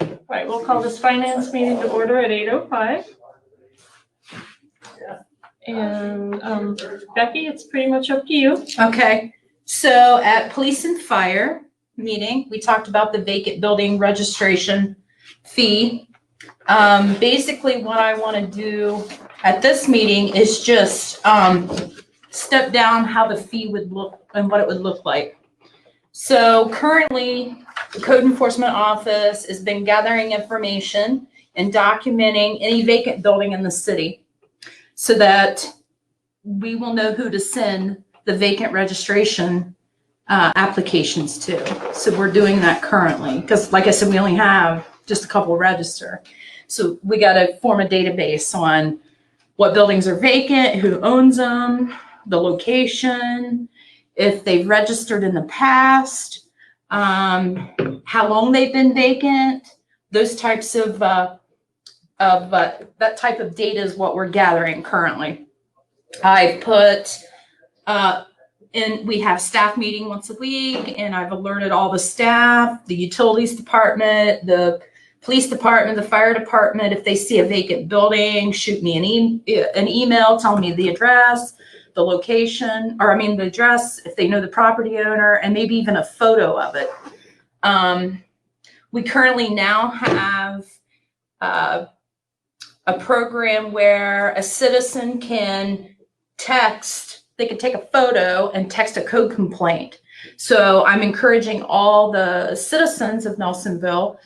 All right, we'll call this finance meeting to order at 8:05. And Becky, it's pretty much up to you. Okay, so at police and fire meeting, we talked about the vacant building registration fee. Basically what I want to do at this meeting is just step down how the fee would look and what it would look like. So currently, the Code Enforcement Office has been gathering information and documenting any vacant building in the city so that we will know who to send the vacant registration applications to. So we're doing that currently because, like I said, we only have just a couple register. So we got to form a database on what buildings are vacant, who owns them, the location, if they've registered in the past, how long they've been vacant. Those types of that type of data is what we're gathering currently. I put we have staff meeting once a week, and I've alerted all the staff, the utilities department, the police department, the fire department. If they see a vacant building, shoot me an email telling me the address, the location, or I mean the address, if they know the property owner, and maybe even a photo of it. We currently now have a program where a citizen can they can take a photo and text a code complaint. So I'm encouraging all the citizens of Nelsonville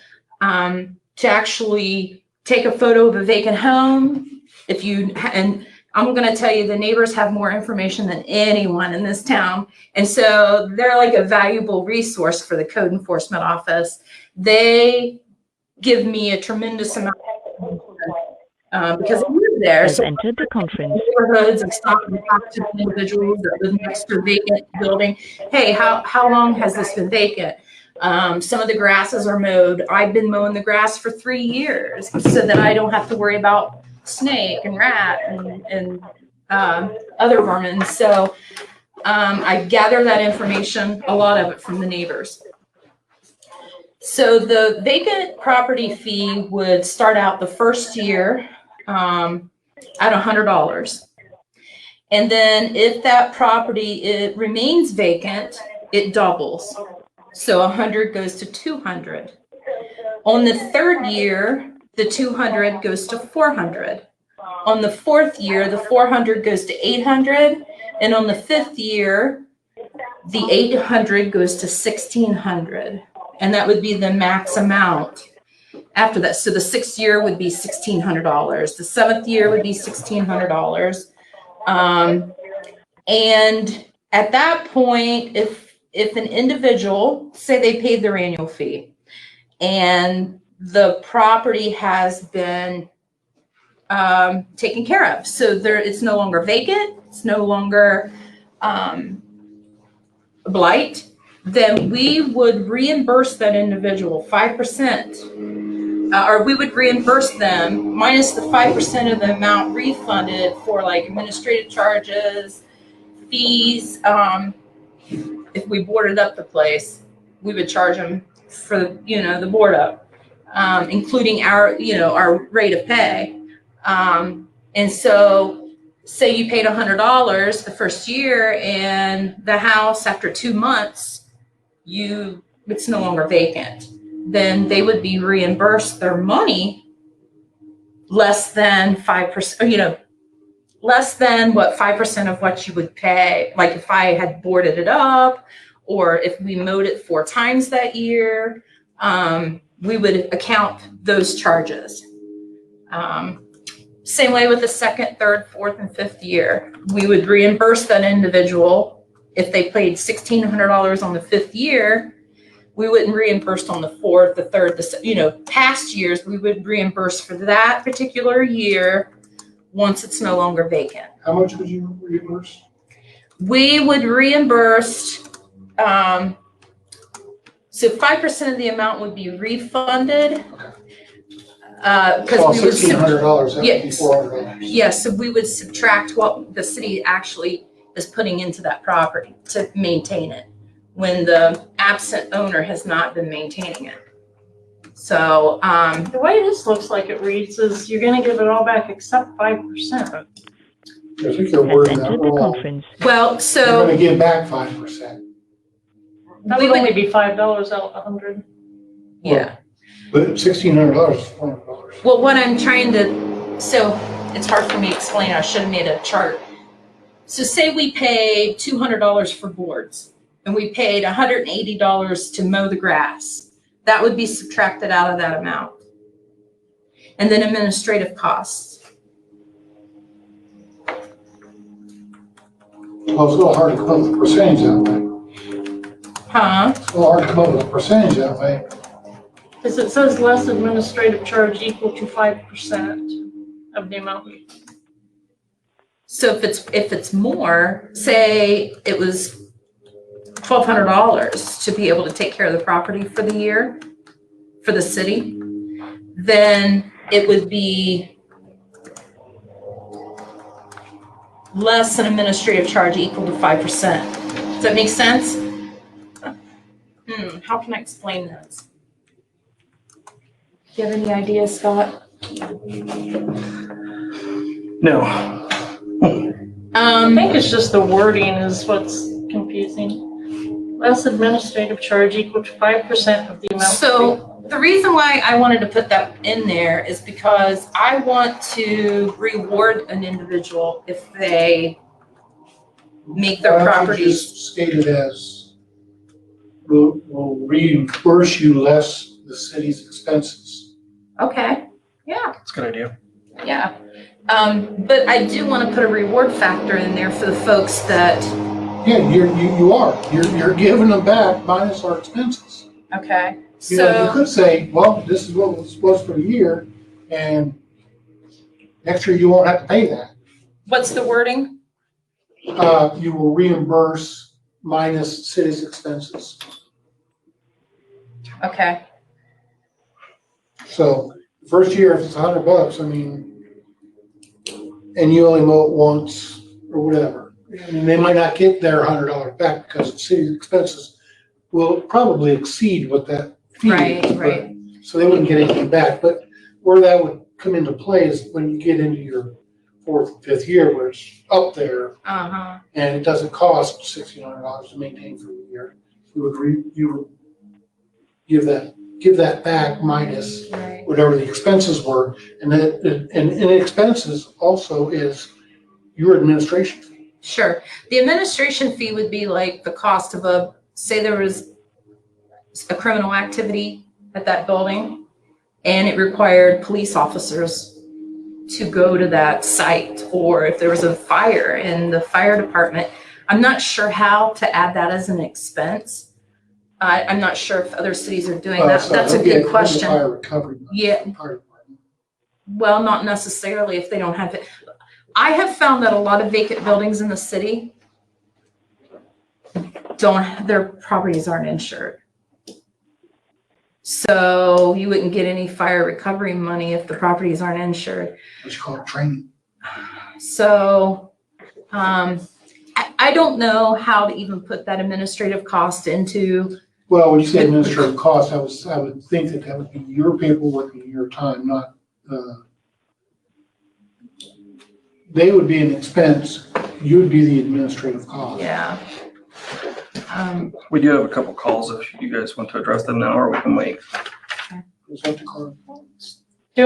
to actually take a photo of a vacant home. And I'm going to tell you, the neighbors have more information than anyone in this town. And so they're like a valuable resource for the Code Enforcement Office. They give me a tremendous amount of because I live there. Has so entered the conference. Neighborhoods and stop and talk to individuals that live next to a vacant building. Hey, how long has this been vacant? Some of the grasses are mowed. I've been mowing the grass for 3 years so that I don't have to worry about snake and rat and other vermin. So I gather that information, a lot of it from the neighbors. So the vacant property fee would start out the first year at $100. And then if that property remains vacant, it doubles. So 100 goes to 200. On the third year, the 200 goes to 400. On the fourth year, the 400 goes to 800. And on the fifth year, the 800 goes to 1600. And that would be the max amount after that. So the sixth year would be $1,600. The seventh year would be $1,600. And at that point, if an individual, say they paid their annual fee and the property has been taken care of, so it's no longer vacant, it's no longer blight, then we would reimburse that individual 5%, or we would reimburse them minus the 5% of the amount refunded for like administrative charges, fees. If we boarded up the place, we would charge them for the board up, including our rate of pay. And so say you paid $100 the first year, and the house after 2 months, it's no longer vacant, then they would be reimbursed their money less than 5%, less than what 5% of what you would pay. Like if I had boarded it up, or if we mowed it 4 times that year, we would account those charges. Same way with the second, third, fourth, and fifth year. We would reimburse that individual. If they paid $1,600 on the fifth year, we wouldn't reimburse on the fourth, the third, past years. We would reimburse for that particular year once it's no longer vacant. How much would you reimburse? We would reimburse, so 5% of the amount would be refunded. Because we would $1,600, that would be yes, $400. yes, so we would subtract what the city actually is putting into that property to maintain it when the absent owner has not been maintaining it. So, The way this looks like it reads is you're gonna give it all back except 5%. I think you're wording that wrong. well, You're so gonna give back 5%, That we would would, only be $5 out of 100. yeah. but $1,600 is $400. Well, what I'm trying to, so it's hard for me to explain. I should have made a chart. So say we paid $200 for boards and we paid $180 to mow the grass. That would be subtracted out of that amount. And then administrative costs. Well, it's a little hard to come up with a percentage that way. Huh? It's a little hard to come up with a percentage that way. Because it says less administrative charge equal to 5% of the amount. So if it's more, say it was $1,200 to be able to take care of the property for the year, for the city, then it would be less an administrative charge equal to 5%. Does that make sense? How can I explain this? Do you have any ideas, Scott? No. I think it's just the wording is what's confusing. Less administrative charge equal to 5% of the amount. So the reason why I wanted to put that in there is because I want to reward an individual if they make their Why don't you properties. just state it as, will reimburse you less the city's expenses. Okay, yeah, That's a good idea. yeah. But I do want to put a reward factor in there for the folks that, Yeah, you are. You're giving them back minus our expenses. okay, You know, you so, could say, well, this is what it was for the year, and next year you won't have to pay that. what's the wording? You will reimburse minus city's expenses. Okay, So first year, if it's $100, I mean, and you only mow it once or whatever, and they might not get their $100 back because the city's expenses will probably exceed what that fee is. right, but- right, So they wouldn't get anything back, but where that would come into play is when you get into your fourth, fifth year, where it's up there, uh-huh, and it doesn't cost $1,600 to maintain for the year. You would give that back minus right. whatever the expenses were, and expenses also is your administration fee. Sure. The administration fee would be like the cost of say there was a criminal activity at that building and it required police officers to go to that site, or if there was a fire in the fire department. I'm not sure how to add that as an expense. I'm not sure if other cities are doing that. So That's a it'll be good question. Fire recovery. Yeah. Fire department. Well, not necessarily if they don't have it. I have found that a lot of vacant buildings in the city their properties aren't insured. So you wouldn't get any fire recovery money if the properties aren't insured. What you call it, training. So, I don't know how to even put that administrative cost into, Well, when you say administrative costs, I would think that would be your paperwork and your time, not, they would be an expense, you would be the administrative cost. yeah. We do have a couple calls if you guys want to address them now, or we can wait. Is that the card?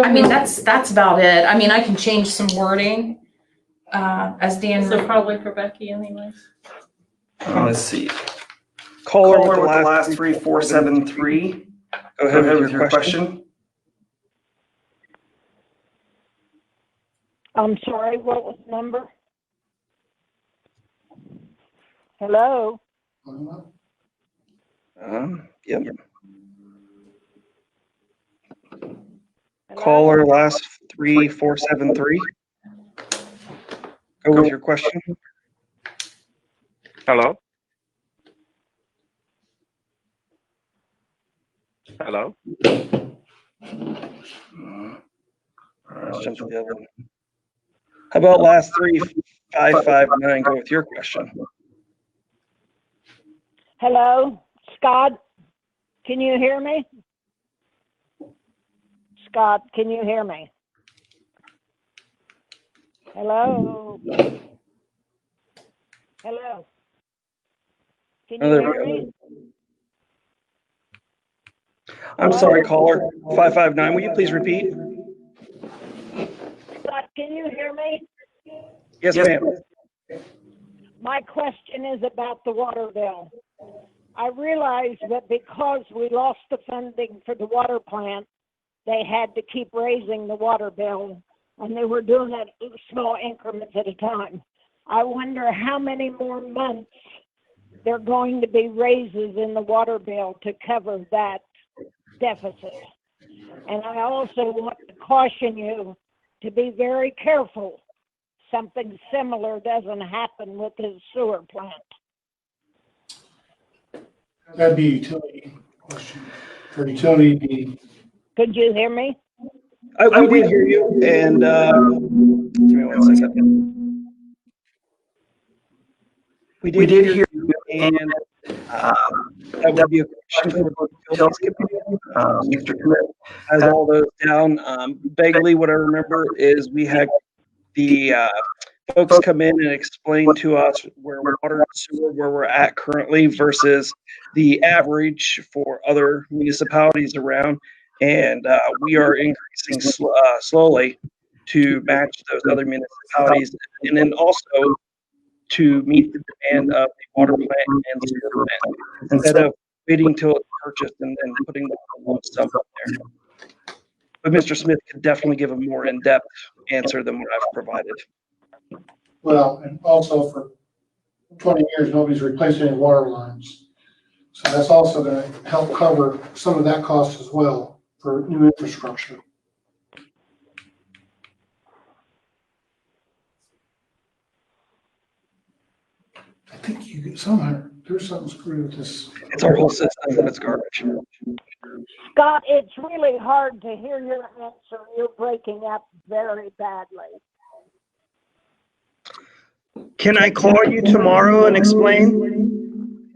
I mean, that's about it. I mean, I can change some wording, as Dan. So probably for Becky anyways. Let's see. Caller Caller with the last 3473. Go ahead with your question. I'm sorry, what was the number? Hello? Yep. Hello? Caller last 3473. Go with your question. Hello? Hello? Let's jump to the other one. How about last 3559? Go with your question. Hello? Scott? Can you hear me? Scott, can you hear me? Hello? Hello? Can you Oh, there hear we me? I'm Hello? sorry, caller 559. Will you please repeat? Scott, can you hear me? Yes, ma'am. My question is about the water bill. I realize that because we lost the funding for the water plant, they had to keep raising the water bill, and they were doing it in small increments at a time. I wonder how many more months there are going to be raises in the water bill to cover that deficit. And I also want to caution you to be very careful something similar doesn't happen with his sewer plant. That'd be a utility question. For utility, it'd be Could you hear me? We did hear you, and give me 1 second. We did hear you, and that would be a question for the utilities committee. Mr. Commit has all those down. Vaguely, what I remember is we had the folks come in and explain to us where water and sewer, where we're at currently versus the average for other municipalities around. And we are increasing slowly to match those other municipalities. And then also to meet the demand of the water plant and the sewer plant instead of waiting till it's purchased and then putting the lump sum up there. But Mr. Smith could definitely give a more in-depth answer than what I've provided. well, and also for 20 years, nobody's replaced any water lines. So that's also gonna help cover some of that cost as well for new infrastructure. I think you get somehow, there's something screwed with this. It's our whole system and it's garbage. Scott, it's really hard to hear your answer. You're breaking up very badly. Can I call you tomorrow and explain?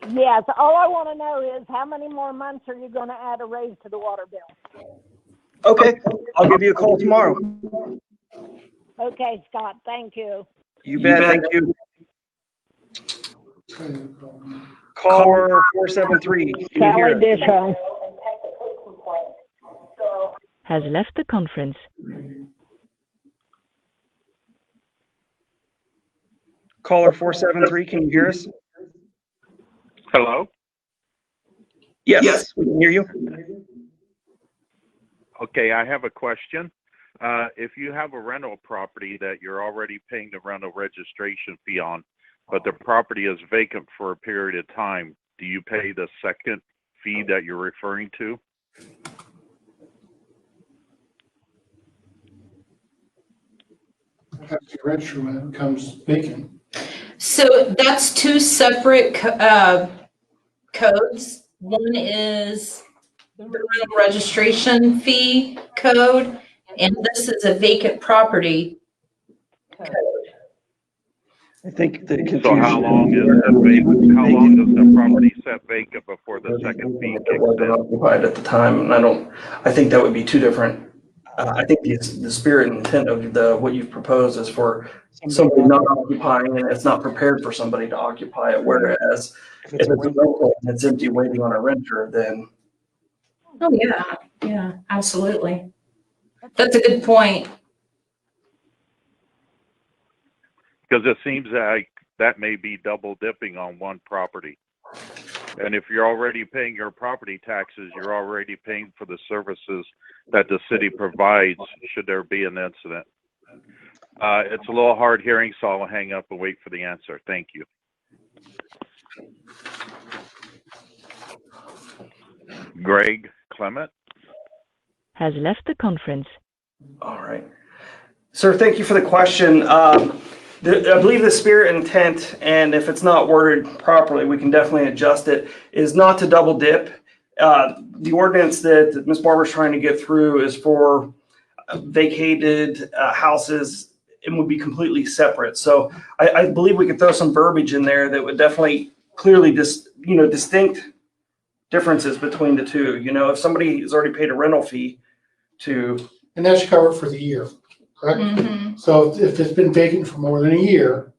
Yes, all I want to know is how many more months are you going to add a raise to the water bill? Okay, I'll give you a call tomorrow. Okay, Scott, thank you. You bet, thank you. Caller 473. Can you hear Kelly us? Disho. Has left the conference. Caller 473, can you hear us? Hello? Yes, we can hear you. Okay, I have a question. If you have a rental property that you're already paying the rental registration fee on, but the property is vacant for a period of time, do you pay the second fee that you're referring to? That's the register when it becomes vacant. So that's two separate codes. One is the rental registration fee code, and this is a vacant property code. I think the confusion. So how long does the property set vacant before the second fee It kicks wasn't in? occupied at the time, and I think that would be two different. I think the spirit and intent of what you've proposed is for somebody not occupying and it's not prepared for somebody to occupy it, whereas if it's a rental and it's empty waiting on a renter, then. Oh, yeah, absolutely. That's a good point. Because it seems like that may be double dipping on one property. And if you're already paying your property taxes, you're already paying for the services that the city provides should there be an incident. It's a little hard hearing, so I'll hang up and wait for the answer. Thank you. Greg Clement? Has left the conference. All right. Sir, thank you for the question. I believe the spirit and intent, and if it's not worded properly, we can definitely adjust it, is not to double dip. The ordinance that Ms. Barber's trying to get through is for vacated houses and would be completely separate. So I believe we could throw some verbiage in there that would definitely clearly distinct differences between the two. You know, if somebody has already paid a rental fee to, And that should cover it for the year, correct? Mhm. So if it's been vacant for more than a year,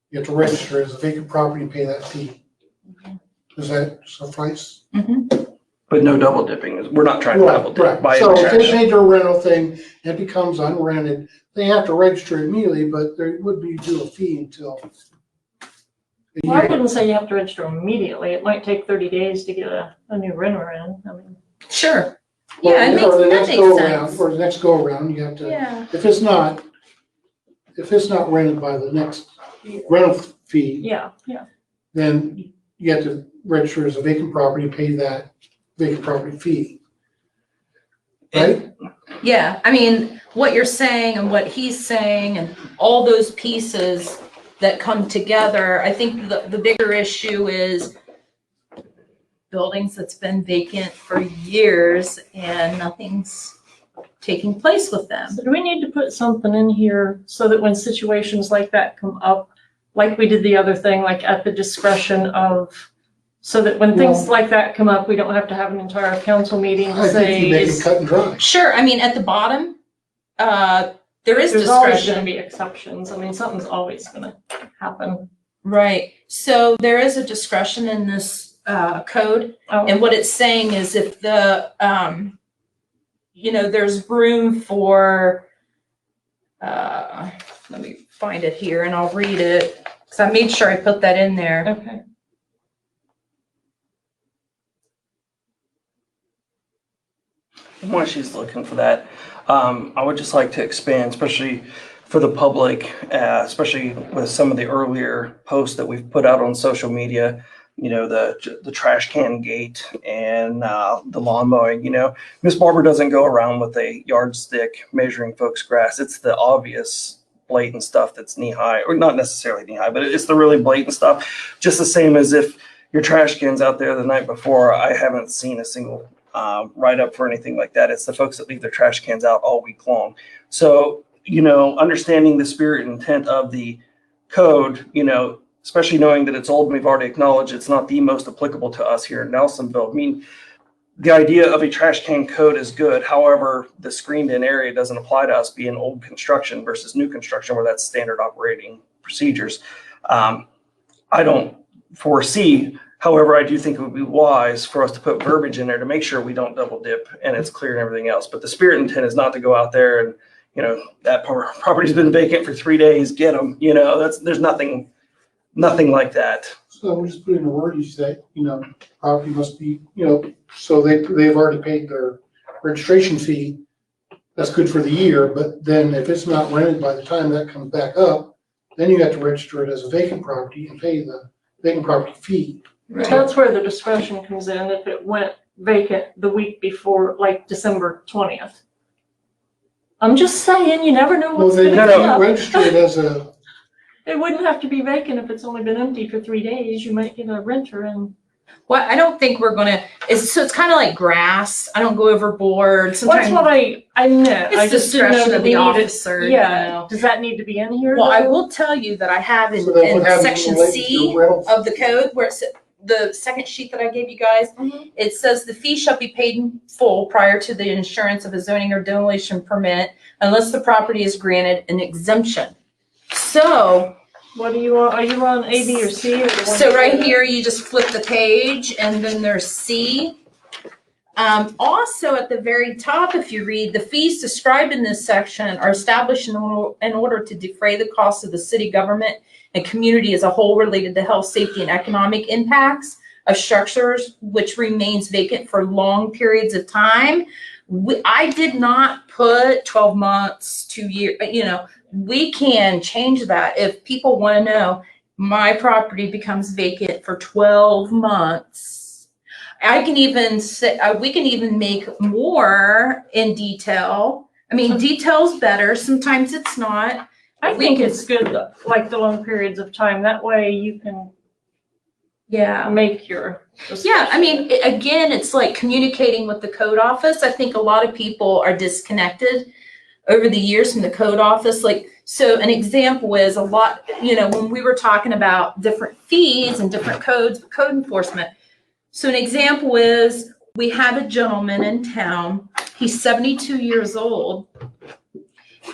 you have to register as a vacant property and pay that fee. Does that suffice? but no double dipping. We're not trying to double dip Right. by So any if they stretch. paid their rental thing, and it becomes unrented, they have to register immediately, but there would be due a fee until a Well, I year. wouldn't say you have to register immediately. It might take 30 days to get a new renter in. I mean, Sure. Yeah, it Or the that next makes go around, sense. or the next go around, you have to, Yeah. if it's not rented by the next rental fee, yeah. then you have to register as a vacant property and pay that vacant property fee. Right? Yeah, I mean, what you're saying and what he's saying and all those pieces that come together, I think the bigger issue is buildings that's been vacant for years and nothing's taking place with them. So do we need to put something in here so that when situations like that come up, like we did the other thing, like at the discretion of, so that when things Well- like that come up, we don't have to have an entire council meeting to I think you say, make it is, cut and dry. Sure, I mean, at the bottom, there is there's always gonna discretion. be exceptions. I mean, something's always gonna happen. Right, so there is a discretion in this code. And what it's saying is if the, there's room for, let me find it here and I'll read it, because I made sure I put that in there. Okay. While she's looking for that, I would just like to expand, especially for the public, especially with some of the earlier posts that we've put out on social media, the trash can gate and the lawn mowing. Miss Barber doesn't go around with a yardstick measuring folks' grass. It's the obvious blatant stuff that's knee high, or not necessarily knee high, but it's the really blatant stuff. Just the same as if your trash can's out there the night before. I haven't seen a single write up for anything like that. It's the folks that leave their trash cans out all week long. So, understanding the spirit and intent of the code, especially knowing that it's old and we've already acknowledged it's not the most applicable to us here in Nelsonville. I mean, the idea of a trash can code is good. However, the screened in area doesn't apply to us being old construction versus new construction where that's standard operating procedures. I don't foresee. However, I do think it would be wise for us to put verbiage in there to make sure we don't double dip and it's clear and everything else. But the spirit intent is not to go out there and, that property's been vacant for 3 days, get them, there's nothing like that. So we'll just put in the word, you say, property must be, so they've already paid their registration fee. That's good for the year, but then if it's not rented by the time that comes back up, then you have to register it as a vacant property and pay the vacant property fee. That's where the discretion comes in if it went vacant the week before, like December 20th. I'm just saying, you never know Well, what's then gonna you come up. register it as a, It wouldn't have to be vacant if it's only been empty for 3 days. You might get a renter and. Well, I don't think we're gonna, so it's kind of like grass. I don't go overboard. That's Sometimes what I meant. I it's just didn't know discretion that of we the needed. officer. Yeah, does that need to be in here? Well, I though? will tell you that I have in so that would have section related C to rental. of the code where it's the second sheet that I gave you guys. Mhm. It says the fee shall be paid in full prior to the insurance of a zoning or demolition permit unless the property is granted an exemption. So, What do you want? Are you on A, B, or C? Or the one so you right said? here, you just flip the page and then there's C. Also at the very top, if you read, the fees described in this section are established in order to defray the costs of the city government and community as a whole related to health, safety, and economic impacts of structures which remains vacant for long periods of time. I did not put 12 months, 2 years, we can change that. If people want to know, my property becomes vacant for 12 months. I can even say, we can even make more in detail. I mean, detail's better. Sometimes it's not. I think it's good, like the long periods of time. That way you can make your. Yeah, I mean, again, it's like communicating with the code office. I think a lot of people are disconnected over the years from the code office. Like, so an example is a lot, when we were talking about different fees and different codes, code enforcement. So an example is we have a gentleman in town He's 72 years old,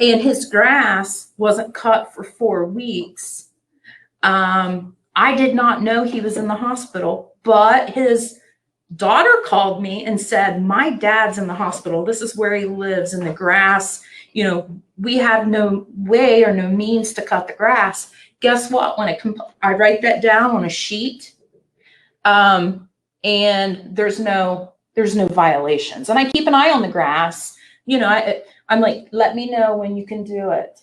and his grass wasn't cut for 4 weeks. I did not know he was in the hospital, but his daughter called me and said, my dad's in the hospital. This is where he lives, in the grass. You know, we have no way or no means to cut the grass. Guess what? When I write that down on a sheet, and there's no violations. And I keep an eye on the grass. You know, I'm like, let me know when you can do it.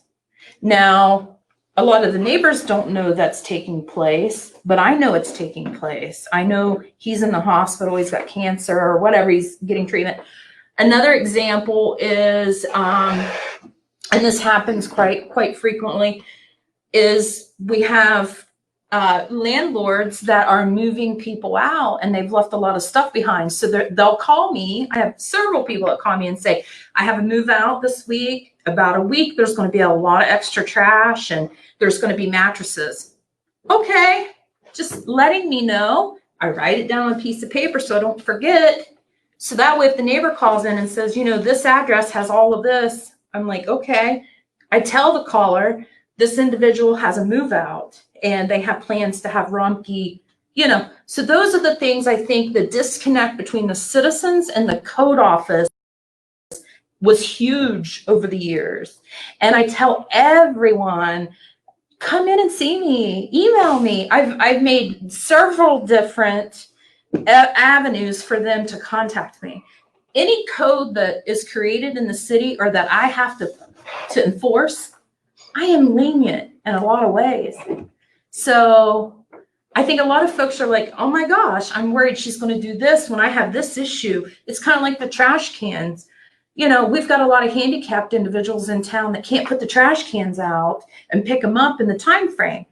Now, a lot of the neighbors don't know that's taking place, but I know it's taking place. I know he's in the hospital, he's got cancer or whatever, he's getting treatment. Another example is, and this happens quite frequently, is we have landlords that are moving people out and they've left a lot of stuff behind. So they'll call me. I have several people that call me and say, I have a move out this week. About a week, there's going to be a lot of extra trash and there's going to be mattresses. Okay, just letting me know. I write it down on a piece of paper so I don't forget. So that way, if the neighbor calls in and says, you know, this address has all of this, I'm like, okay. I tell the caller, this individual has a move out and they have plans to have Rumpke, you know. So those are the things I think the disconnect between the citizens and the code office was huge over the years. And I tell everyone, come in and see me, email me. I've made several different avenues for them to contact me. Any code that is created in the city or that I have to enforce, I am lenient in a lot of ways. So I think a lot of folks are like, oh my gosh, I'm worried she's going to do this when I have this issue. It's kind of like the trash cans. You know, we've got a lot of handicapped individuals in town that can't put the trash cans out and pick them up in the time frame.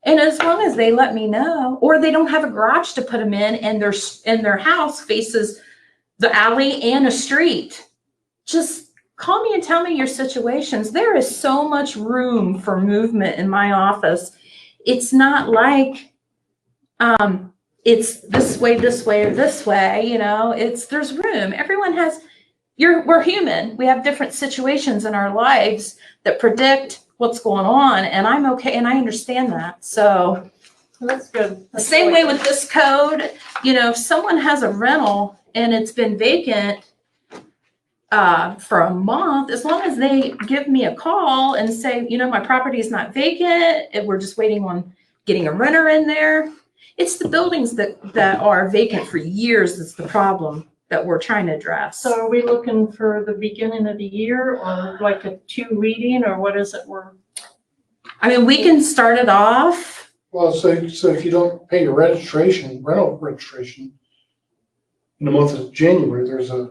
And as long as they let me know, or they don't have a garage to put them in and their house faces the alley and a street, just call me and tell me your situations. There is so much room for movement in my office. It's not like it's this way, or this way, you know, there's room. Everyone has, we're human. We have different situations in our lives that predict what's going on, and I'm okay, and I understand that. So That's good. the same way with this code, you know, if someone has a rental and it's been vacant for a month, as long as they give me a call and say, you know, my property is not vacant, and we're just waiting on getting a renter in there. It's the buildings that are vacant for years that's the problem that we're trying to address. So are we looking for the beginning of the year or like a 2 reading, or what is it I mean, we can start it off. Well, so if you don't pay your rental registration in the month of January, there's a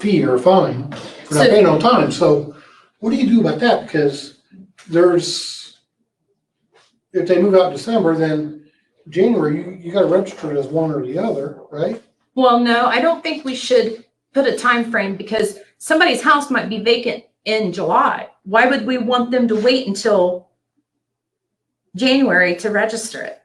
fee or a fine for not paying on time. So what do you do about that? Because if they move out in December, then January, you got to register it as one or the other, right? Well, no, I don't think we should put a time frame, because somebody's house might be vacant in July. Why would we want them to wait until January to register it?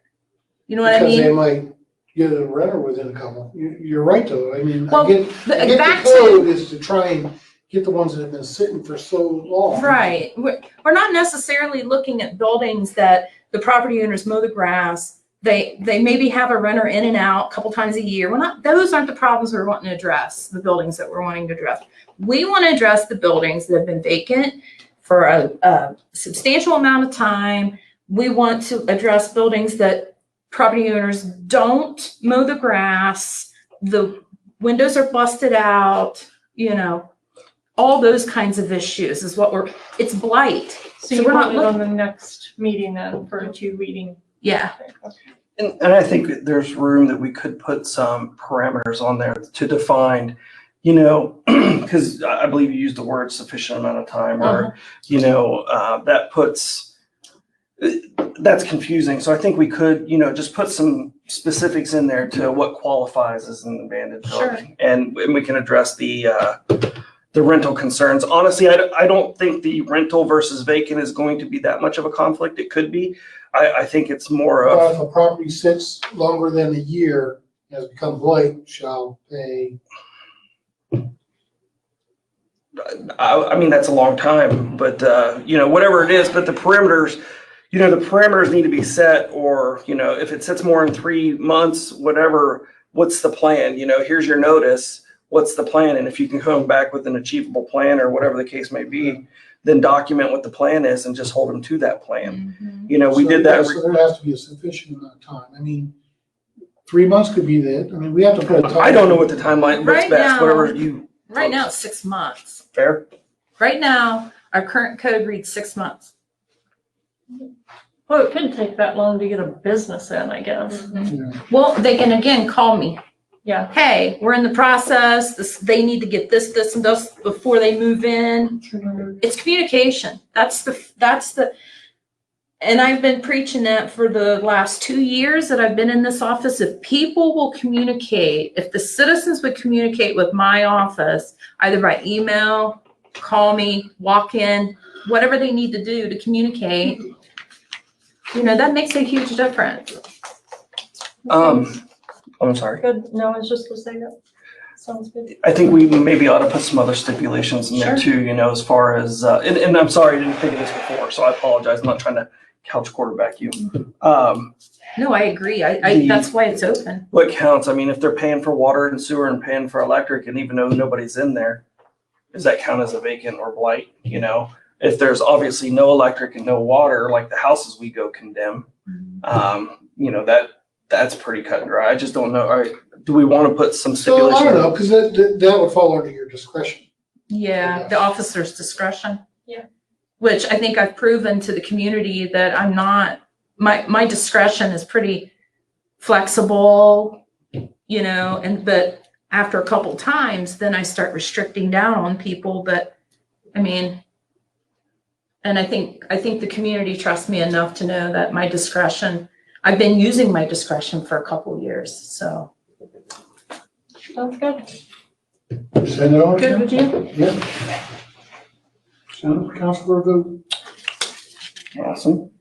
You know what I mean? Because they might get a renter within a couple. You're right, though. I mean, Well, I get back the code is to try and get the ones that have been sitting for so long. Right. We're not necessarily looking at buildings that the property owners mow the grass. They maybe have a renter in and out a couple times a year. Those aren't the problems we're wanting to address, the buildings that we're wanting to address. We want to address the buildings that have been vacant for a substantial amount of time. We want to address buildings that property owners don't mow the grass, the windows are busted out, you know, all those kinds of issues is what it's blight. So you we're want not it on the next meeting then for a 2 reading? Yeah. And I think there's room that we could put some parameters on there to define, you know, because I believe you used the word sufficient amount of time, or, you know, that's confusing. So I think we could, you know, just put some specifics in there to what qualifies as an abandoned building. Sure. And we can address the rental concerns. Honestly, I don't think the rental versus vacant is going to be that much of a conflict. It could be. I think it's more of. Well, if a property sits longer than a year, has become blight, shall pay I mean, that's a long time, but, whatever it is, but the perimeters need to be set, or, if it sits more than 3 months, whatever, what's the plan? Here's your notice. What's the plan? And if you can come back with an achievable plan or whatever the case may be, then document what the plan is and just hold them to that plan. We did that. So there has to be a sufficient amount of time. I mean, 3 months could be that. I mean, we have to put a time. I don't know what the timeline, what's Right best, now- whatever you. Right now, it's 6 months. Fair? Right now, our current code reads 6 months. Well, it couldn't take that long to get a business in, I guess. Yeah. Well, they can again call me. Yeah. Hey, we're in the process. They need to get this, and this before they move in. It's communication. That's the, and I've been preaching that for the last 2 years that I've been in this office. If people will communicate, if the citizens would communicate with my office, either by email, call me, walk in, whatever they need to do to communicate, that makes a huge difference. I'm sorry. Good. No, I was just gonna say that. Sounds good. I think we maybe ought to put some other stipulations in there Sure. too, as far as, and I'm sorry, I didn't think of this before, so I apologize. I'm not trying to couch quarterback you. No, I agree. I that's why it's open. What counts? I mean, if they're paying for water and sewer and paying for electric, and even though nobody's in there, does that count as a vacant or blight? If there's obviously no electric and no water, like the houses we go condemn, that's pretty cut and dry. I just don't know. All right, do we want to put some So I stipulation? don't know, because that would fall under your discretion. Yeah, the officer's discretion. Yeah. Which I think I've proven to the community that I'm not, my discretion is pretty flexible, but after a couple times, then I start restricting down on people. But I mean, and I think the community trusts me enough to know that my discretion, I've been using my discretion for a couple years, so. Sounds good. Send it on. Good with you? Yeah. Send it for council for a vote. Awesome.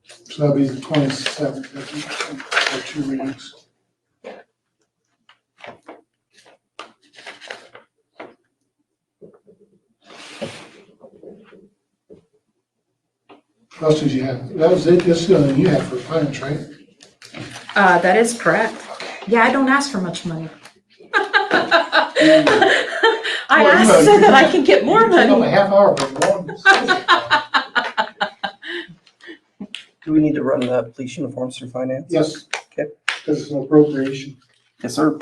So that'll be the 27th, I think, for 2 readings. What else did you have? That was it, this is the only thing you had for finance, right? That is correct. Yeah, I don't ask for much money. I Well, ask so that I can get more You took up a money. half hour for one. Do we need to run the police uniforms through finance? Yes. Okay. Because it's an appropriation. Yes, sir.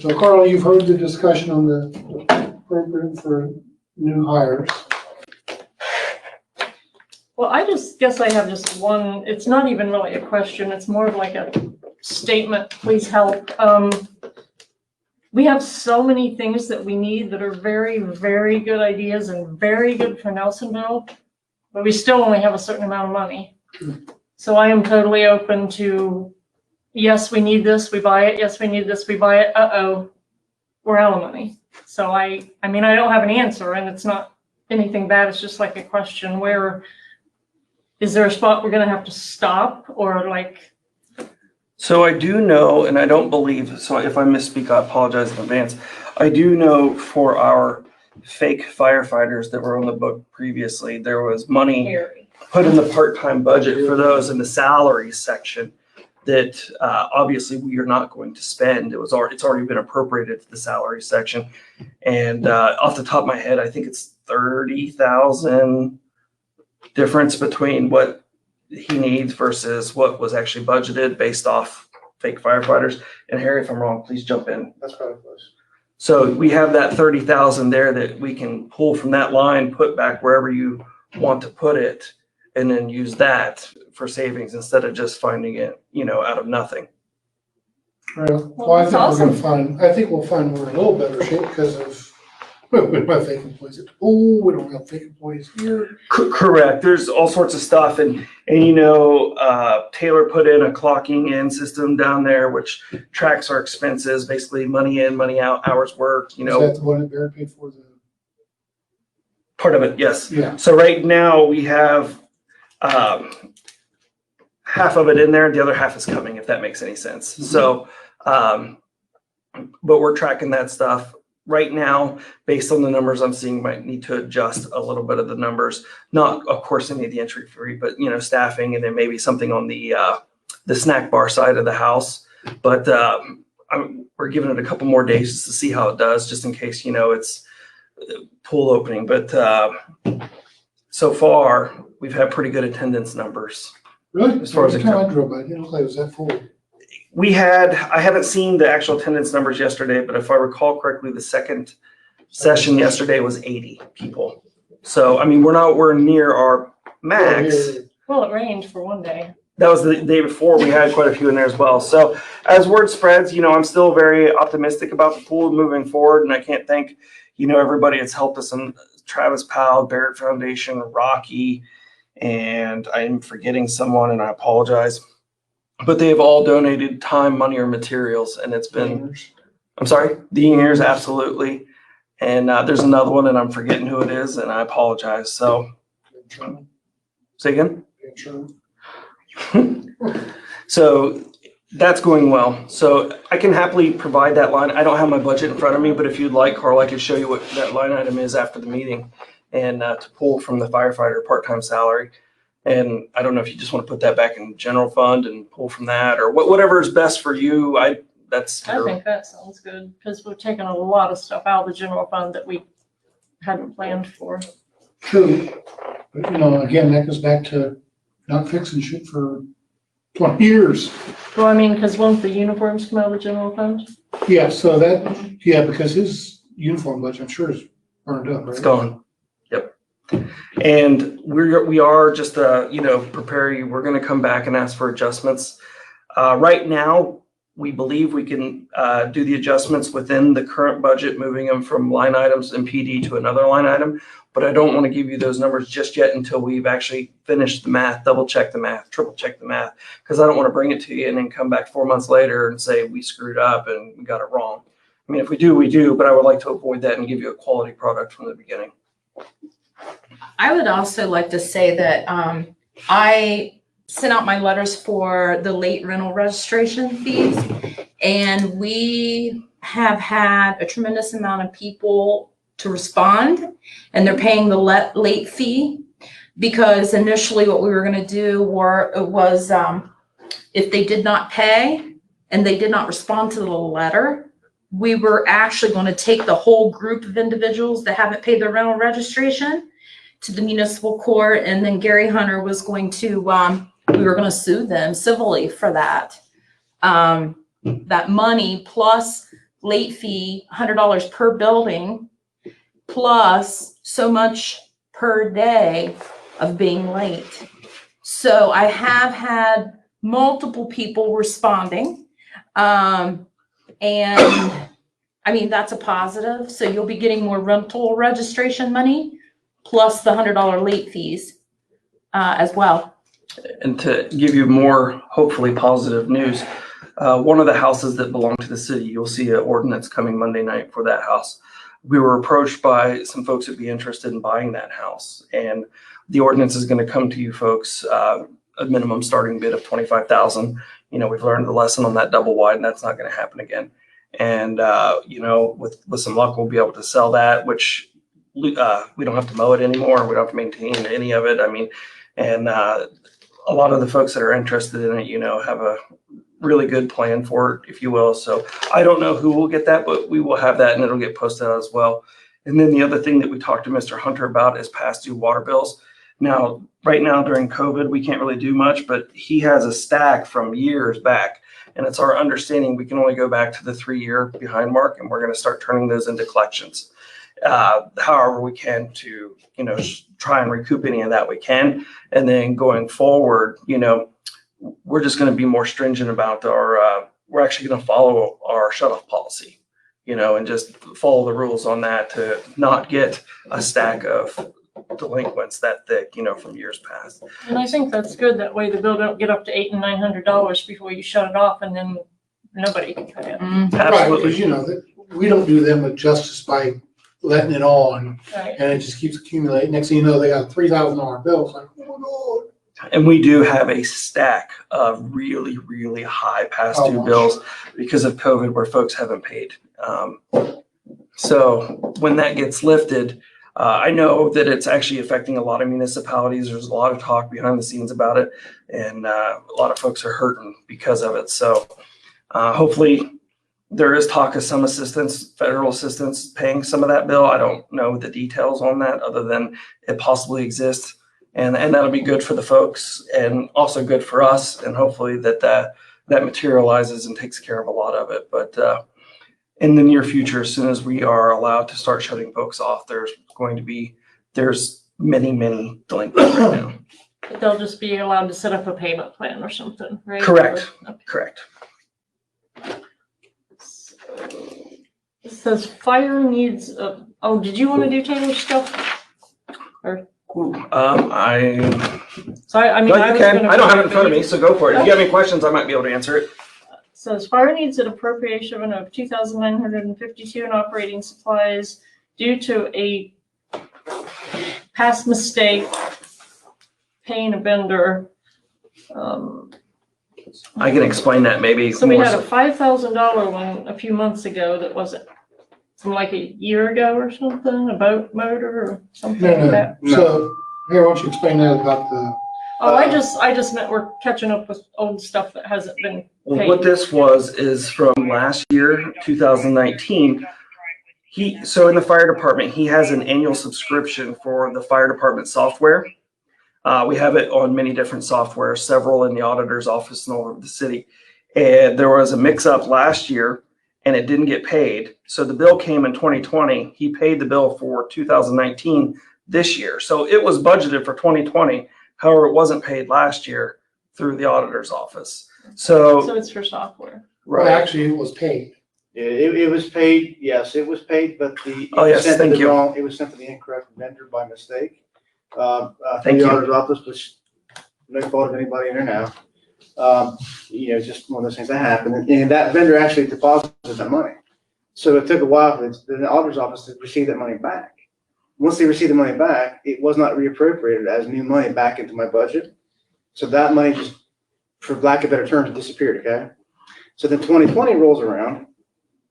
So Carl, you've heard the discussion on the program for new hires. Well, I just guess I have just one, it's not even really a question, it's more of like a statement, please help. We have so many things that we need that are very, very good ideas and very good for Nelsonville, but we still only have a certain amount of money. So I am totally open to, yes, we need this, we buy it, yes, we need this, we buy it, uh-oh, we're out of money. So I mean, I don't have an answer, and it's not anything bad, it's just like a question where, is there a spot we're gonna have to stop, or like? So I do know, and I don't believe, so if I misspeak, I apologize in advance. I do know for our fake firefighters that were on the book previously, there was money put in the part-time budget for those in the salaries section that obviously we are not going to spend. It's already been appropriated to the salary section. And off the top of my head, I think it's 30,000 difference between what he needs versus what was actually budgeted based off fake firefighters. And Harry, if I'm wrong, please jump in. That's what it was. So we have that 30,000 there that we can pull from that line, put back wherever you want to put it, and then use that for savings instead of just finding it, out of nothing. Well, I that's think awesome. I think we'll find we're in a little better shape because of, we don't have fake employees. We don't have fake employees here. Correct. There's all sorts of stuff. And Taylor put in a clocking in system down there, which tracks our expenses, basically money in, money out, hours worked, Is that the one that Barry paid for? Part of it, yes. Yeah. So right now we have half of it in there, the other half is coming, if that makes any sense. Mhm. So, but we're tracking that stuff. right now, based on the numbers I'm seeing, might need to adjust a little bit of the numbers. Not, of course, any of the entry fee, but staffing, and then maybe something on the snack bar side of the house. But we're giving it a couple more days just to see how it does, just in case it's pool opening. But so far, we've had pretty good attendance numbers. Really? As far as Every time I drove by, it didn't look like it was that full. I haven't seen the actual attendance numbers yesterday, but if I recall correctly, the second session yesterday was 80 people. So, I mean, we're near our max. Well, it rained for one day. That was the day before. We had quite a few in there as well. So as word spreads, I'm still very optimistic about the pool moving forward. And I can't thank, everybody that's helped us, and Travis Powell, Barrett Foundation, Rocky, and I'm forgetting someone, and I apologize. But they have all donated time, money, or materials. And it's been, I'm sorry, the Engineers, absolutely. And there's another one, and I'm forgetting who it is, and I apologize. So, say again? So that's going well. So I can happily provide that line. I don't have my budget in front of me, but if you'd like, Carl, I could show you what that line item is after the meeting, and to pull from the firefighter part-time salary. And I don't know if you just want to put that back in general fund and pull from that, or whatever is best for you. I think that sounds good, because we're taking a lot of stuff out of the general fund that we hadn't planned for. True. But, again, that goes back to not fixing shit for 20 years. Well, I mean, because won't the uniforms come out of the general fund? Yeah, so because his uniform budget, I'm sure, is burned up, right? It's gone. Yep. And we are just, prepare you. We're going to come back and ask for adjustments. Right now, we believe we can do the adjustments within the current budget, moving them from line items and PD to another line item. But I don't want to give you those numbers just yet until we've actually finished the math, double check the math, triple check the math, because I don't want to bring it to you and then come back 4 months later and say we screwed up and we got it wrong. I mean, if we do, we do, but I would like to avoid that and give you a quality product from the beginning. I would also like to say that I sent out my letters for the late rental registration fees, and we have had a tremendous amount of people to respond, and they're paying the late fee, because initially what we were going to do was if they did not pay and they did not respond to the letter, we were actually going to take the whole group of individuals that haven't paid their rental registration to the municipal court, and then Gary Hunter was going to we were going to sue them civilly for that. That money plus late fee, $100 per building, plus so much per day of being late. So I have had multiple people responding. And I mean, that's a positive. So you'll be getting more rental registration money plus the $100 late fees as well. And to give you more, hopefully positive news, one of the houses that belong to the city, you'll see an ordinance coming Monday night for that house. We were approached by some folks that'd be interested in buying that house, and the ordinance is going to come to you folks a minimum starting bid of $25,000. We've learned the lesson on that double wide, and that's not going to happen again. And with some luck, we'll be able to sell that, which we don't have to mow it anymore. We don't have to maintain any of it. I mean, and a lot of the folks that are interested in it, have a really good plan for it, if you will. So I don't know who will get that, but we will have that, and it'll get posted out as well. And then the other thing that we talked to Mr. Hunter about is past due water bills. Now, right now during COVID, we can't really do much, but he has a stack from years back, and it's our understanding we can only go back to the 3-year behind mark, and we're going to start turning those into collections. However we can to, try and recoup any of that we can. And then going forward, we're just going to be more stringent about we're actually going to follow our shut-off policy, and just follow the rules on that to not get a stack of delinquents that thick, from years past. And I think that's good. That way the bill don't get up to $800 and $900 before you shut it off, and then nobody can pay it. Absolutely. Right, because, we don't do them a justice by letting it on, Right. and it just keeps accumulating. Next thing you know, they got a $3,000 bill. It's like, oh my God. And we do have a stack of really, really high past due bills because of COVID where folks haven't paid. So when that gets lifted, I know that it's actually affecting a lot of municipalities. There's a lot of talk behind the scenes about it, and a lot of folks are hurting because of it. So hopefully there is talk of some assistance, federal assistance, paying some of that bill. I don't know the details on that other than it possibly exists. And that'll be good for the folks and also good for us. And hopefully that materializes and takes care of a lot of it. But in the near future, as soon as we are allowed to start shutting folks off, there's many delinquents right now. They'll just be allowed to set up a payment plan or something, right? Correct. Okay. Correct. It says fire needs oh, did you want to do Taylor's stuff? Or, I so I mean, no, I you was can. gonna. I don't have it in front of me, so go for it. If you have any questions, I might be able to answer it. Says fire needs an appropriation of $2,952 in operating supplies due to a past mistake paying a vendor. I can explain that maybe. So we more had a so. $5,000 one a few months ago that wasn't from like a year ago or something, a boat motor or something like that. So, here, why don't you explain that about the, Oh, I just meant we're catching up with old stuff that hasn't been Well, paid. what this is from last year, 2019. So in the fire department, he has an annual subscription for the fire department software. We have it on many different software, several in the auditor's office and all over the city. And there was a mix-up last year, and it didn't get paid. So the bill came in 2020. He paid the bill for 2019 this year. So it was budgeted for 2020. However, it wasn't paid last year through the auditor's office. So it's for software. well, Right. actually, it was paid. It was paid, yes, it was paid, but it Oh, was yes, sent to thank the you. wrong, it was sent to the incorrect vendor by mistake. Through Thank the you. auditor's office, which no fault of anybody in there now. Just one of those things that happened, and that vendor actually deposited that money. So it took a while for the auditor's office to receive that money back. Once they received the money back, it was not reappropriated as new money back into my budget. So that money just, for lack of better terms, disappeared, okay? So then 2020 rolls around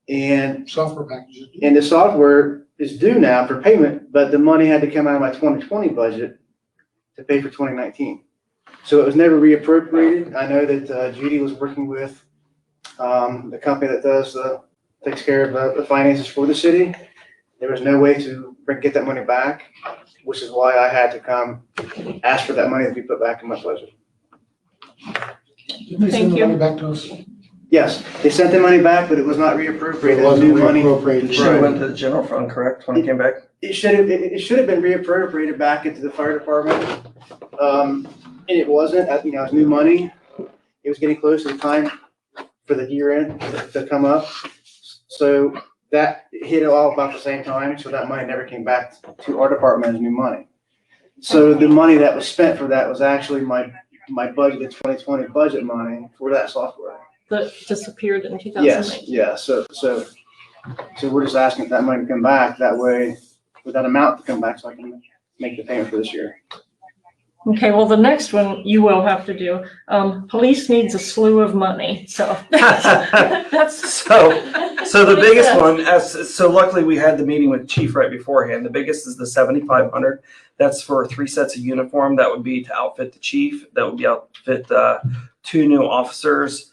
and Software packages. the software is due now for payment, but the money had to come out of my 2020 budget to pay for 2019. So it was never reappropriated. I know that Judy was working with the company that takes care of the finances for the city. There was no way to get that money back, which is why I had to come ask for that money to be put back in my budget. Didn't they send the Thank money you. back to us? Yes, they sent the money back, but it was not reappropriated It as wasn't new money. reappropriated. It should have went to the general fund, correct, when it came back? It should have been reappropriated back into the fire department. And it wasn't, it's new money. It was getting close to the time for the year end to come up. So that hit it all about the same time. So that money never came back to our department as new money. So the money that was spent for that was actually my budget, the 2020 budget money for that software. That disappeared in 2019. Yes, yeah. So we're just asking for that money to come back. That way, for that amount to come back, so I can make the payment for this year. Okay, well, the next one you will have to do. Police needs a slew of money, so that's. So the biggest one, so luckily we had the meeting with Chief right beforehand. The biggest is the 7,500. That's for 3 sets of uniform. That would be to outfit the chief. That would be outfit 2 new officers.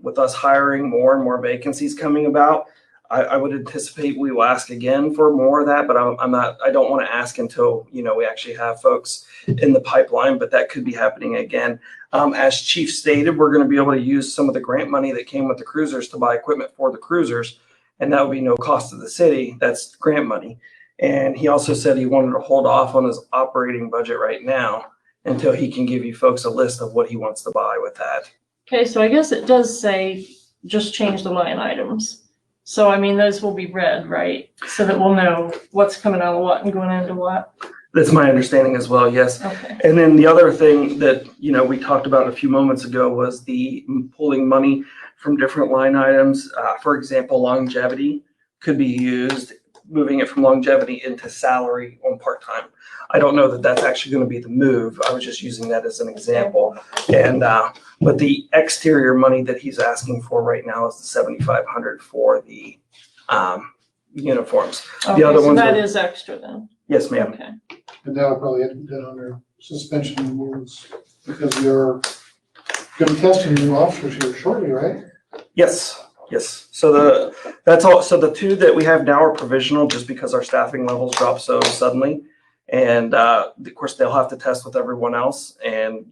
With us hiring more and more vacancies coming about, I would anticipate we will ask again for more of that, but I don't want to ask until, we actually have folks in the pipeline, but that could be happening again. As Chief stated, we're going to be able to use some of the grant money that came with the cruisers to buy equipment for the cruisers, and that would be no cost to the city. That's grant money. And he also said he wanted to hold off on his operating budget right now until he can give you folks a list of what he wants to buy with that. Okay, so I guess it does say just change the line items. So, I mean, those will be read, right? So that we'll know what's coming out of what and going into what. That's my understanding as well, yes. Okay. And then the other thing that, we talked about a few moments ago was the pulling money from different line items. For example, longevity could be used, moving it from longevity into salary on part-time. I don't know that that's actually going to be the move. I was just using that as an example. And but the exterior money that he's asking for right now is the 7,500 for the uniforms. Okay, other so ones that are- is extra then. Yes, ma'am. Okay. And that'll probably have to be done under suspension rules because you're gonna be testing new officers here shortly, right? Yes, yes. So that's all. So the two that we have now are provisional just because our staffing levels dropped so suddenly. And of course, they'll have to test with everyone else and,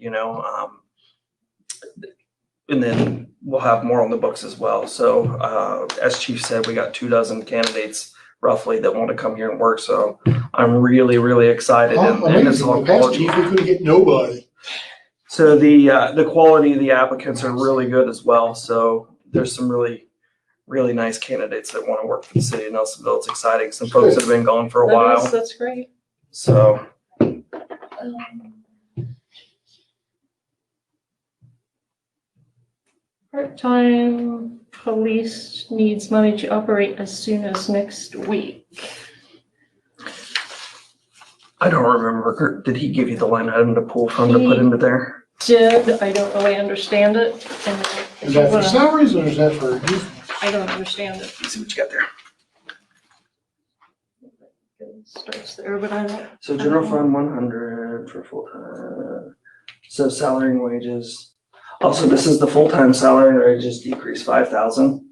and then we'll have more on the books as well. So as Chief said, we got 24 candidates roughly that want to come here and work. So I'm really, really excited. And it's all Amazing. The past quality. chief, we couldn't get nobody. So the quality of the applicants are really good as well. So there's some really, really nice candidates that want to work for the city of Nelsonville. It's exciting. Some folks that have been gone for a while. That's great. So Part-time police needs money to operate as soon as next week. I don't remember. Kurt, did he give you the line item to pull from to put into there? I don't really understand it. And if Is you that for wanna- salaries or is that for youth? I don't understand it. Let's see what you got there. It starts there, but I don't. So general fund 100 for full-time. So salary and wages. Also, this is the full-time salary and wages decreased 5,000.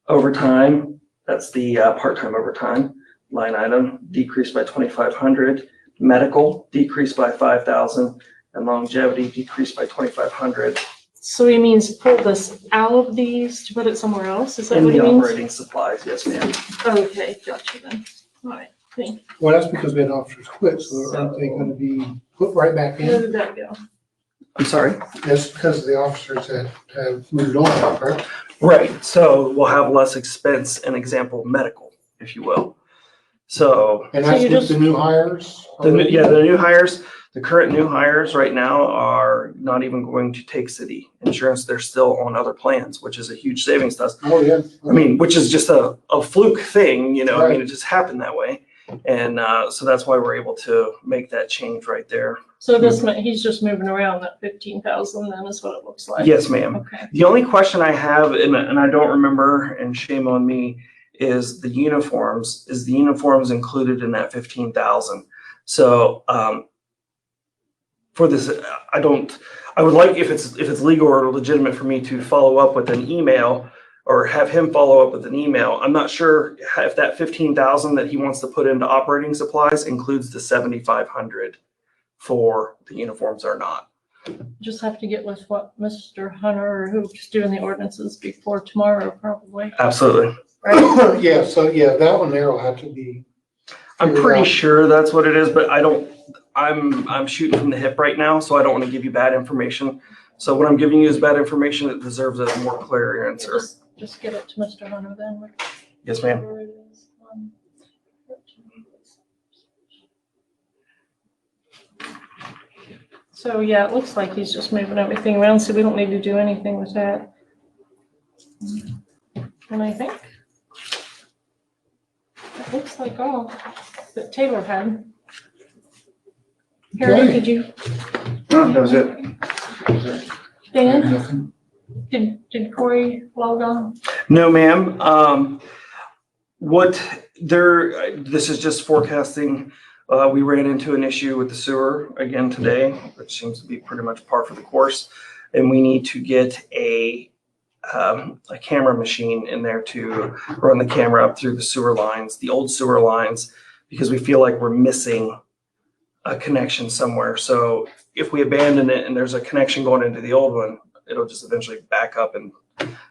Overtime, that's the part-time overtime line item, decreased by 2,500. Medical decreased by 5,000 and longevity decreased by 2,500. So he means pull this out of these to put it somewhere else? Is that In what he the means? operating supplies, yes, ma'am. Okay, gotcha then. All right, thank you. Well, that's because we had officers quit, so aren't they gonna be put right back Where in? did that go? I'm sorry? That's because the officers that have moved on, correct? Right, so we'll have less expense, an example, medical, if you will. So And So that's you with just- the new hires? the new hires, the current new hires right now are not even going to take city insurance. They're still on other plans, which is a huge savings to us. Oh, yeah. I mean, which is just a fluke thing, I mean, Right. it just happened that way. And so that's why we're able to make that change right there. So this, he's just moving around that 15,000 then is what it looks like? Yes, ma'am. Okay. The only question I have, and I don't remember, and shame on me, is the uniforms. Is the uniforms included in that 15,000? So for this, I would like if it's legal or legitimate for me to follow up with an email or have him follow up with an email. I'm not sure if that 15,000 that he wants to put into operating supplies includes the 7,500 for the uniforms or not. Just have to get with what Mr. Hunter, who's doing the ordinances before tomorrow, probably, Absolutely. right? Yeah, so yeah, that one there will have to be. I'm figured pretty out. sure that's what it is, but I'm shooting from the hip right now, so I don't want to give you bad information. So what I'm giving you is bad information that deserves a more clear answer. Just get it to Mr. Hunter then. Yes, ma'am. Whatever it is. So yeah, it looks like he's just moving everything around, so we don't need to do anything with that. And I think that looks like all that Taylor had. Harry, Okay. did you, That was it. Dan, Nothing. did Corey log on? No, ma'am. This is just forecasting. We ran into an issue with the sewer again today, which seems to be pretty much par for the course. And we need to get a camera machine in there to run the camera up through the sewer lines, the old sewer lines, because we feel like we're missing a connection somewhere. So if we abandon it and there's a connection going into the old one, it'll just eventually back up and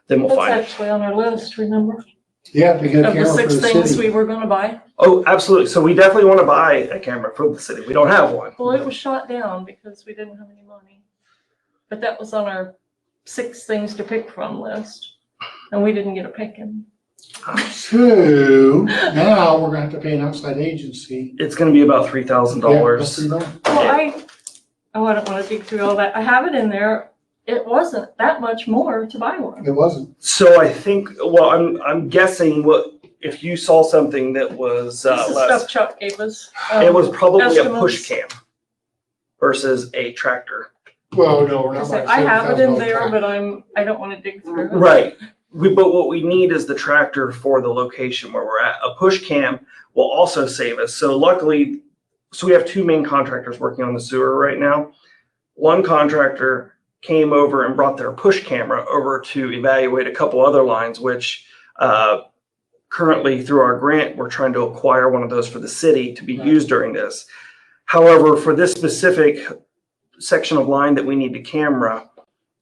then we'll That's find it. actually on our list, remember? Yeah, to get a Of the camera for 6 the things city. we were gonna buy. Oh, absolutely. So we definitely want to buy a camera for the city. We don't have one. Well, it was shot down because we didn't have any money. But that was on our 6 things to pick from list, and we didn't get a pick in. So now we're gonna have to pay an outside agency. It's going to be about $3,000. Yeah, Well, I don't wanna dig through all that. I have it in there. It wasn't that much more to buy one. it wasn't. So I think, well, I'm guessing if you saw something that was This is less, stuff Chuck gave us. it was probably a push estimates. cam versus a tractor. Well, no, we're not. I have it in there, but I don't wanna dig through it. Right. but what we need is the tractor for the location where we're at. A push cam will also save us. So luckily, we have two main contractors working on the sewer right now. One contractor came over and brought their push camera over to evaluate a couple other lines, which currently through our grant, we're trying to acquire one of those for the city to be used during this. However, for this specific section of line that we need the camera,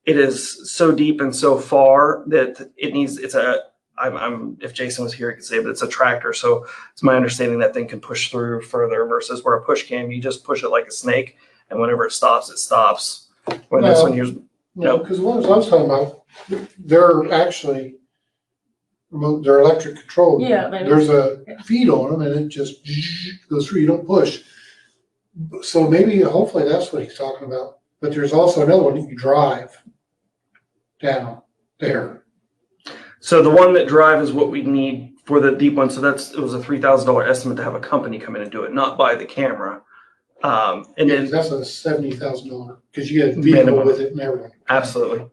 it is so deep and so far that it needs, if Jason was here, he could say, but it's a tractor. So it's my understanding that thing can push through further versus where a push cam, you just push it like a snake. And whenever it stops, it stops. When this one here's, No, because the ones I was talking about, they're actually remote, they're electric controlled. Yeah, There's a feed on them and it just goes through, you don't push. So maybe, hopefully that's what he's talking about. But there's also another one that you drive down there. so the one that drive is what we need for the deep one. So it was a $3,000 estimate to have a company come in and do it, not buy the camera. And then That's a $70,000, because you get a vehicle Minimum. with it and everything. absolutely.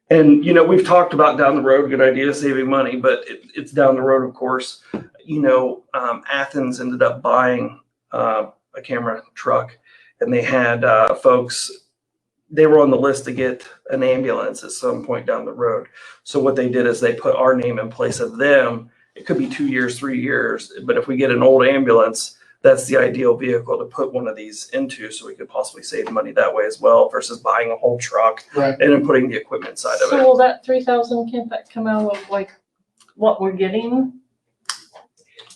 And, we've talked about down the road, good idea, saving money, but it's down the road, of course. Athens ended up buying a camera truck, and they had folks, they were on the list to get an ambulance at some point down the road. So what they did is they put our name in place of them. It could be 2 years, 3 years, but if we get an old ambulance, that's the ideal vehicle to put one of these into, so we could possibly save money that way as well versus buying a whole truck Right. and then putting the equipment side of So it. will that 3,000, can't that come out of like what we're getting?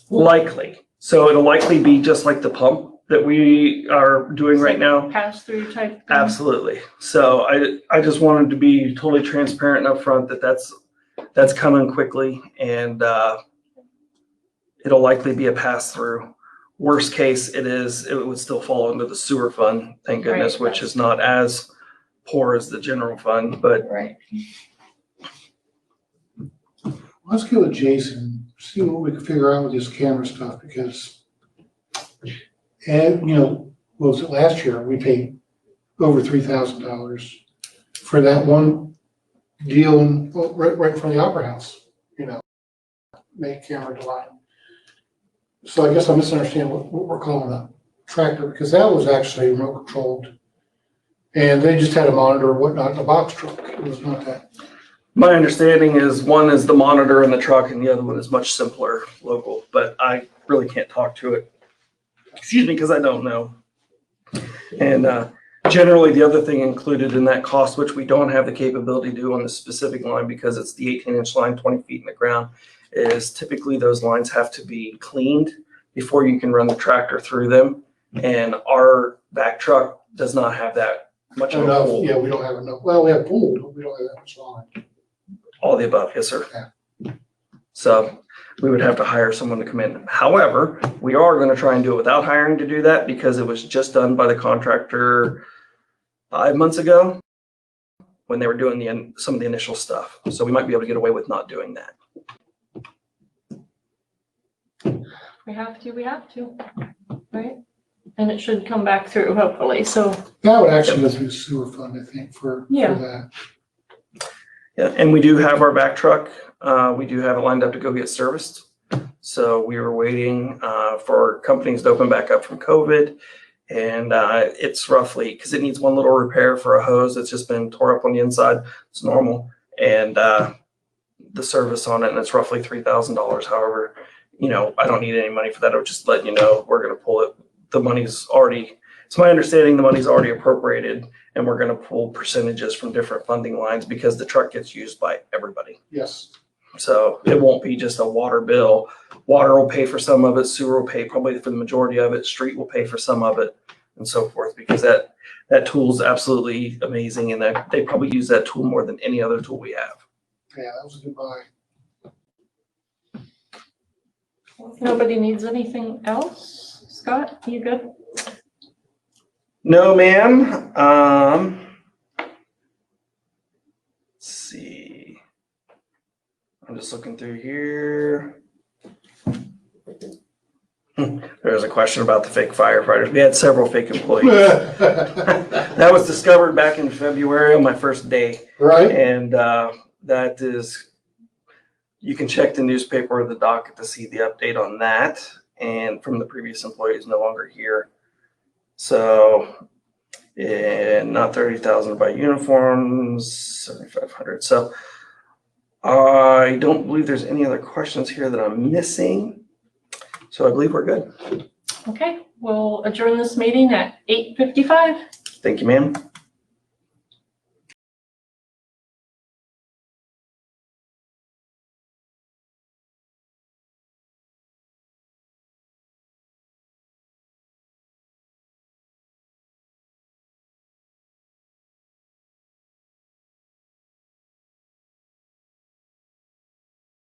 Likely. So it'll likely be just like the pump that we are doing right now. Pass through type thing? Absolutely. So I just wanted to be totally transparent and upfront that that's coming quickly, and it'll likely be a pass through. Worst case, it would still fall under the sewer fund, thank goodness, Right. which is not as poor as the general fund, but Right. Let's get with Jason, see what we can figure out with this camera stuff, because, what was it last year? We paid over $3,000 for that one deal right in front of the Opera House, make camera to line. So I guess I misunderstand what we're calling a tractor, because that was actually remote controlled. And they just had a monitor and whatnot in a box truck. It was not that. my understanding is one is the monitor in the truck and the other one is much simpler, local, but I really can't talk to it. Excuse me, because I don't know. And generally, the other thing included in that cost, which we don't have the capability to do on the specific line because it's the 18-inch line, 20 feet in the ground, is typically those lines have to be cleaned before you can run the tractor through them. And our back truck does not have that much of a Enough, pool. yeah, we don't have enough. Well, we have pool, but we don't have that much line. All the above, yes, sir. So we would have to hire someone to come in. However, we are going to try and do it without hiring to do that because it was just done by the contractor 5 months ago when they were doing some of the initial stuff. So we might be able to get away with not doing that. We have to, right? And it should come back through hopefully, so. That would actually go through the sewer fund, I think, for Yeah. that. Yeah, and we do have our back truck. We do have it lined up to go get serviced. So we were waiting for companies to open back up from COVID. And it's roughly, because it needs one little repair for a hose that's just been tore up on the inside. It's normal. And the service on it, and it's roughly $3,000. However, I don't need any money for that. I would just let you know we're going to pull it. The money's already, it's my understanding the money's already appropriated, and we're going to pull percentages from different funding lines because the truck gets used by everybody. Yes. So it won't be just a water bill. Water will pay for some of it, sewer will pay probably for the majority of it, street will pay for some of it, and so forth, because that tool is absolutely amazing, and that they probably use that tool more than any other tool we have. Yeah, that was a good buy. Nobody needs anything else? Scott, you good? No, ma'am. Let's see. I'm just looking through here. There's a question about the fake firefighters. We had several fake employees. That was discovered back in February on my first day. Right? And that is you can check the newspaper or the docket to see the update on that. And from the previous employee is no longer here. So, and not 30,000 to buy uniforms, 7,500. So I don't believe there's any other questions here that I'm missing. So I believe we're good. Okay, we'll adjourn this meeting at 8:55. Thank you, ma'am.